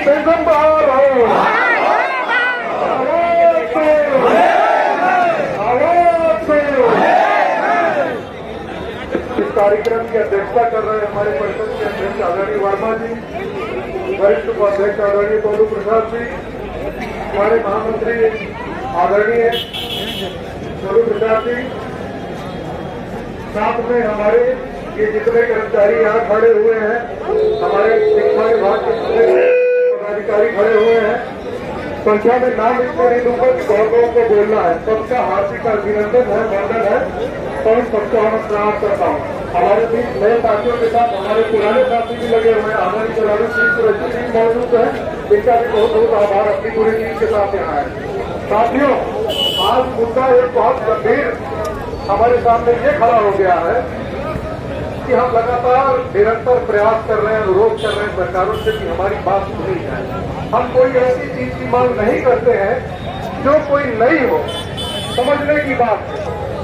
Pension बहाल हो। इस कार्यक्रम की अध्यक्षता कर रहे हैं हमारे परिषद के अध्यक्ष आदरणीय वर्मा जी, वरिष्ठ उपाध्यक्ष आदरणीय गोलू प्रसाद जी, हमारे महामंत्री आदरणीय गोलू प्रसाद जी, साथ में हमारे ये जितने कर्मचारी यहाँ खड़े हुए हैं, हमारे शिक्षा विभाग के पदाधिकारी खड़े हुए हैं, संख्या में नाम इसमें नहीं दूंगा कि बहुत लोगों को बोलना है। सबका हार्दिक अभिनंदन है, वंदन है और सबको हम प्रणाम करता हूँ। हमारे बीच नए साथियों के साथ हमारे पुराने साथी भी लगे हुए हैं। हमारी खिलाड़ी सुरक्षित भी मौजूद है, इनका भी बहुत बहुत आभार अपनी पूरी टीम के साथ यहाँ है। साथियों, आज मुद्दा एक बहुत गंभीर हमारे सामने ये खड़ा हो गया है कि हम लगातार निरंतर प्रयास कर रहे हैं, अनुरोध कर रहे हैं सरकारों से कि हमारी बात सुनी जाए। हम कोई ऐसी चीज की मांग नहीं करते हैं जो कोई नई हो। समझने की बात है,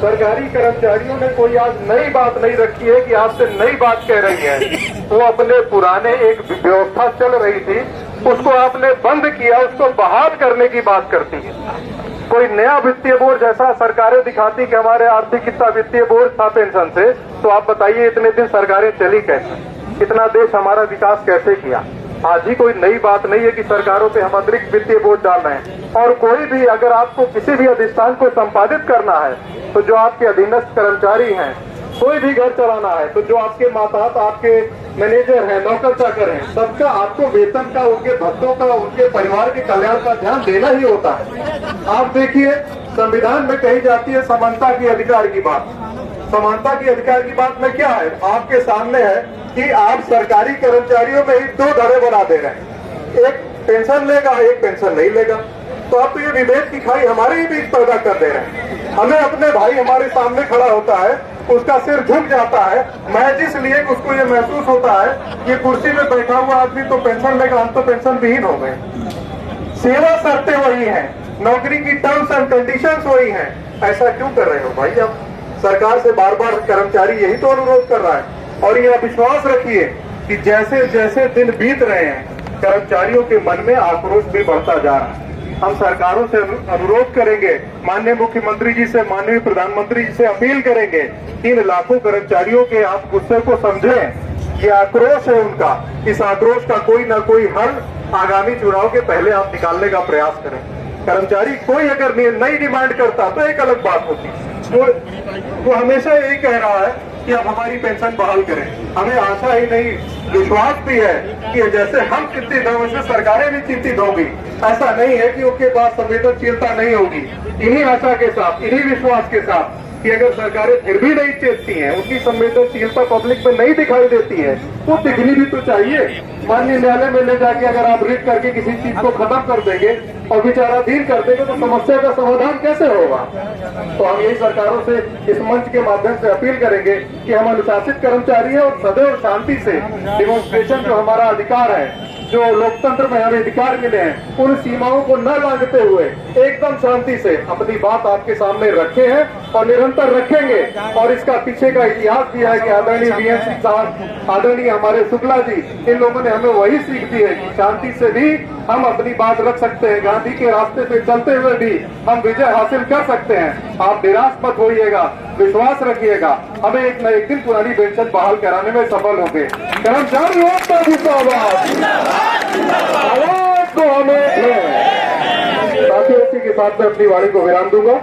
सरकारी कर्मचारियों ने कोई आज नई बात नहीं रखी है कि आपसे नई बात कह रही है। वो अपने पुराने एक व्यवस्था चल रही थी, उसको आपने बंद किया, उसको बहाल करने की बात करती है। कोई नया वित्तीय बोर्ड जैसा सरकारें दिखाती कि हमारे आर्थिक कितना वित्तीय बोर्ड था पेंशन से, तो आप बताइए इतने दिन सरकारें चली कैसे, इतना देश हमारा विकास कैसे किया। आज ही कोई नई बात नहीं है कि सरकारों पे हम अतिरिक्त वित्तीय बोझ डाल रहे हैं। और कोई भी अगर आपको किसी भी अधिष्ठान को संपादित करना है, तो जो आपके अधीनस्थ कर्मचारी हैं, कोई भी घर चलाना है, तो जो आपके मातहत आपके मैनेजर हैं, नौकर चाकर हैं, सबका आपको वेतन का, उनके भत्तों का, उनके परिवार के कल्याण का ध्यान देना ही होता है। आप देखिए, संविधान में कही जाती है समानता की अधिकार की बात। समानता की अधिकार की बात में क्या है? आपके सामने है कि आप सरकारी कर्मचारियों में ही दो धड़े बना दे रहे हैं, एक पेंशन लेगा, एक पेंशन नहीं लेगा। तो आप तो ये विभेद की खाई हमारे ही बीच पैदा कर दे रहे हैं। हमें अपने भाई हमारे सामने खड़ा होता है, उसका सिर झुक जाता है, महज इसलिए कि उसको ये महसूस होता है ये कुर्सी में बैठा हुआ आदमी तो पेंशन लेगा, हम तो पेंशन विहीन हो गए। सेवा शर्तें वही हैं, नौकरी की टर्म्स एंड कंडीशंस वही हैं। ऐसा क्यों कर रहे हो भाई? अब सरकार से बार बार कर्मचारी यही तो अनुरोध कर रहा है। और ये विश्वास रखिए कि जैसे जैसे दिन बीत रहे हैं, कर्मचारियों के मन में आक्रोश भी बढ़ता जा रहा है। हम सरकारों से अनुरोध करेंगे, माननीय मुख्यमंत्री जी से, माननीय प्रधानमंत्री जी से अपील करेंगे, इन लाखों कर्मचारियों के आप गुस्से को समझें। ये आक्रोश है उनका, इस आक्रोश का कोई ना कोई हल आगामी चुनाव के पहले आप निकालने का प्रयास करें। कर्मचारी कोई अगर नई डिमांड करता तो एक अलग बात होती। वो हमेशा यही कह रहा है कि आप हमारी पेंशन बहाल करें। हमें आशा ही नहीं, विश्वास भी है कि जैसे हम चिंतित हैं वैसे सरकारें भी चिंतित होगी। ऐसा नहीं है कि उनके पास संवेदनशीलता नहीं होगी। इन्हीं आशा के साथ, इन्हीं विश्वास के साथ कि अगर सरकारें फिर भी नहीं चेतती हैं, उनकी संवेदनशीलता पब्लिक में नहीं दिखाई देती है, वो दिखनी भी तो चाहिए। माननीय न्यायालय में ले जाके अगर आप रिट करके किसी चीज को खत्म कर देंगे और विचाराधीन कर देंगे तो समस्या का समाधान कैसे होगा? तो हम यही सरकारों से इस मंच के माध्यम से अपील करेंगे कि हम अनुशासित कर्मचारी हैं और सदैव शांति से डिमॉन्स्ट्रेशन जो हमारा अधिकार है, जो लोकतंत्र में हमें अधिकार मिले हैं, उन सीमाओं को न लांघते हुए एकदम शांति से अपनी बात आपके सामने रखे हैं और निरंतर रखेंगे। और इसका पीछे का इतिहास भी है कि आदरणीय बीएनसी साहब, आदरणीय हमारे शुक्ला जी, इन लोगों ने हमें वही सीख दी है कि शांति से भी हम अपनी बात रख सकते हैं। गांधी के रास्ते पे चलते हुए भी हम विजय हासिल कर सकते हैं। आप निराश मत होइएगा, विश्वास रखिएगा, हमें एक न एक दिन पुरानी पेंशन बहाल कराने में सफल होंगे। कर्मचारी आवाज को हमें साथियों, इसी के साथ मैं अपनी वाणी को विराम दूंगा।